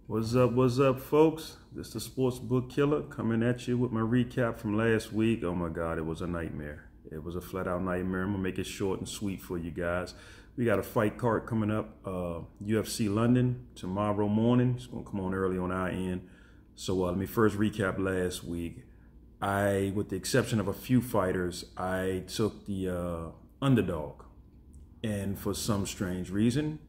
What's up, folks? This is the Sportsbook Killa coming at you with my recap from last week. Oh my God, it was a nightmare. It was a flat out nightmare. I'm gonna make it short and sweet for you guys. We got a fight card coming up, UFC London tomorrow morning. It's gonna come on early on our end. So let me first recap last week. With the exception of a few fighters, I took the underdog. And for some strange reason,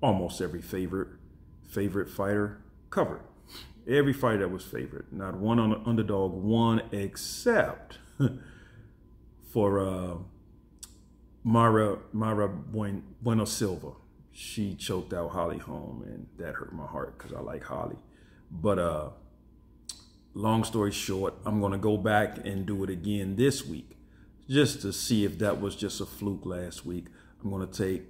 almost every favorite fighter covered. Every fighter that was favored. Not one on the underdog won except for Mara Bueno Silva. She choked out Holly Holm, and that hurt my heart because I like Holly. But long story short, I'm going to go back and do it again this week just to see if that was just a fluke last week. I'm going to take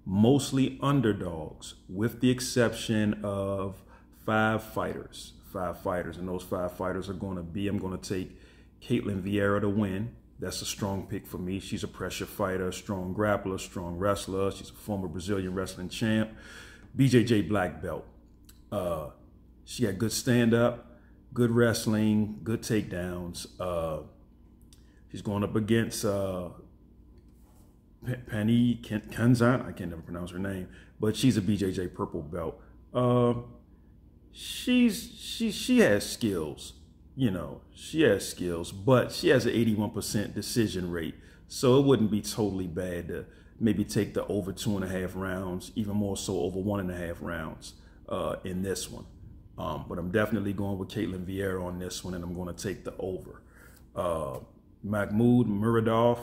mostly underdogs with the exception of five fighters. And those five fighters are going to be, I'm going to take Ketlen Vieira to win. That's a strong pick for me. She's a pressure fighter, strong grappler, strong wrestler. She's a former Brazilian wrestling champ. BJJ black belt. She had good stand-up, good wrestling, good takedowns. She's going up against Penny Kenzan. I can never pronounce her name, but she's a BJJ purple belt. She has skills, she has skills, but she has an 81% decision rate. So it wouldn't be totally bad to maybe take the over 2.5 rounds, even more so over 1.5 rounds in this one. But I'm definitely going with Ketlen Vieira on this one, and I'm going to take the over. Mahmoud Muradov,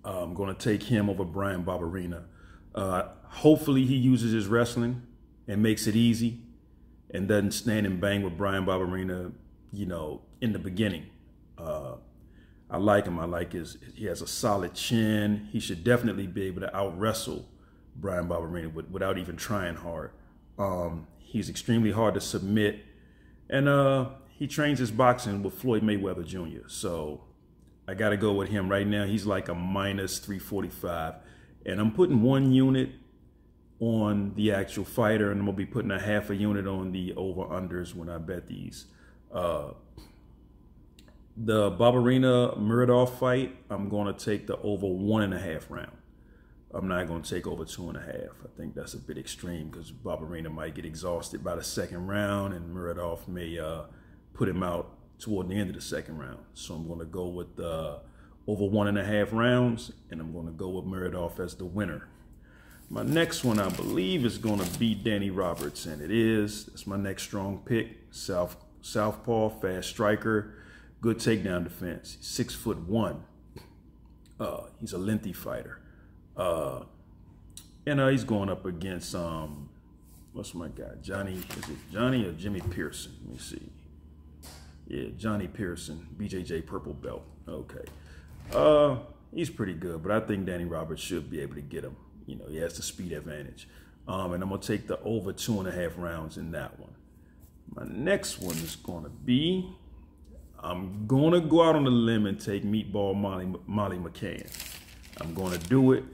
I'm going to take him over Bryan Barberena. Hopefully he uses his wrestling and makes it easy and doesn't stand and bang with Bryan Barberena, in the beginning. I like him. He has a solid chin. He should definitely be able to out-wrestle Bryan Barberena without even trying hard. He's extremely hard to submit. And he trains his boxing with Floyd Mayweather Jr. So I got to go with him right now. He's like a minus 345. And I'm putting 1 unit on the actual fighter, and I'm going to be putting a half a unit on the over-unders when I bet these. The Barberena Muradov fight, I'm going to take the over 1.5 round. I'm not going to take over 2.5. I think that's a bit extreme because Barberena might get exhausted by the second round, and Muradov may put him out toward the end of the second round. So I'm going to go with over 1.5 rounds, and I'm going to go with Muradov as the winner. My next one, I believe, is going to be Danny Roberts, and it is. That's my next strong pick. Southpaw, fast striker, good takedown defense. 6'1". He's a lengthy fighter. And he's going up against, what's my guy? Is it Johnny or Jimmy Pearson? Let me see. Yeah, Johnny Pearson, BJJ purple belt. Okay. He's pretty good, but I think Danny Roberts should be able to get him. He has the speed advantage. And I'm going to take the over 2.5 rounds in that one. My next one is going to be, I'm going to go out on a limb and take Meatball Molly McCann. I'm going to do it,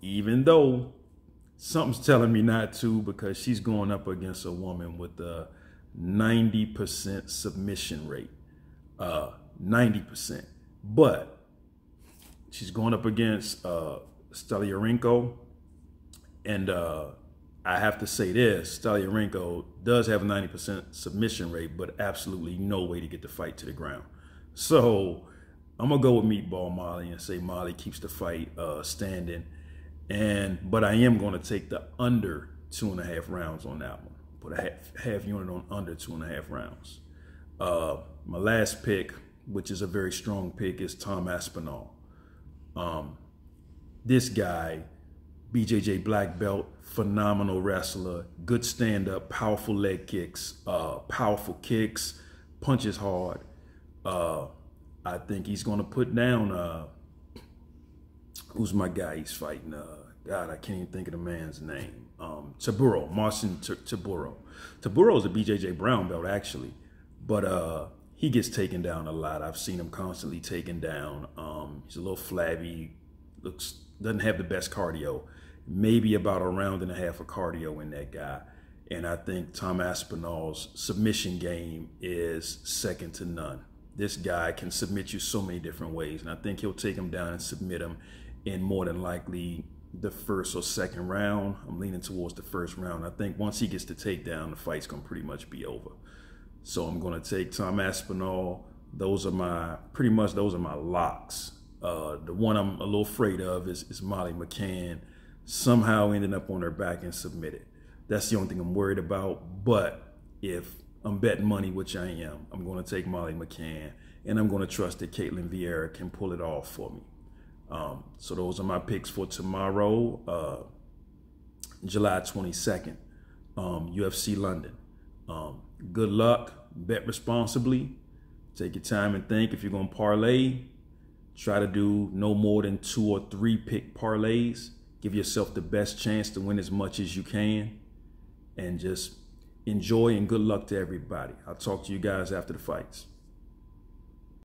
even though something's telling me not to, because she's going up against a woman with a 90% submission rate. 90%. But she's going up against Stoliarenko. And I have to say this, Stoliarenko does have a 90% submission rate, but absolutely no way to get the fight to the ground. So I'm going to go with Meatball Molly and say Molly keeps the fight standing. But I am going to take the under 2.5 rounds on that one. Put a half unit on under 2.5 rounds. My last pick, which is a very strong pick, is Tom Aspinall. This guy, BJJ black belt, phenomenal wrestler, good stand-up, powerful leg kicks, powerful kicks, punches hard. I think he's going to put down, who's my guy he's fighting? God, I can't even think of the man's name. Tybura, Marcin Tybura. Tybura is a BJJ brown belt, actually, but he gets taken down a lot. I've seen him constantly taken down. He's a little flabby, doesn't have the best cardio. Maybe about a round and a half of cardio in that guy. And I think Tom Aspinall's submission game is second to none. This guy can submit you so many different ways. And I think he'll take him down and submit him in more than likely the first or second round. I'm leaning towards the first round. I think once he gets the takedown, the fight's going to pretty much be over. So I'm going to take Tom Aspinall. Those are my locks. The one I'm a little afraid of is Molly McCann, somehow ending up on her back and submitted. That's the only thing I'm worried about. But if I'm betting money, which I am, I'm going to take Molly McCann, and I'm going to trust that Caitlin Vieira can pull it off for me. So those are my picks for tomorrow, July 22nd, UFC London. Good luck, bet responsibly, take your time and think. If you're going to parlay, try to do no more than 2 or 3 pick parlays. Give yourself the best chance to win as much as you can, and just enjoy, and good luck to everybody. I'll talk to you guys after the fights.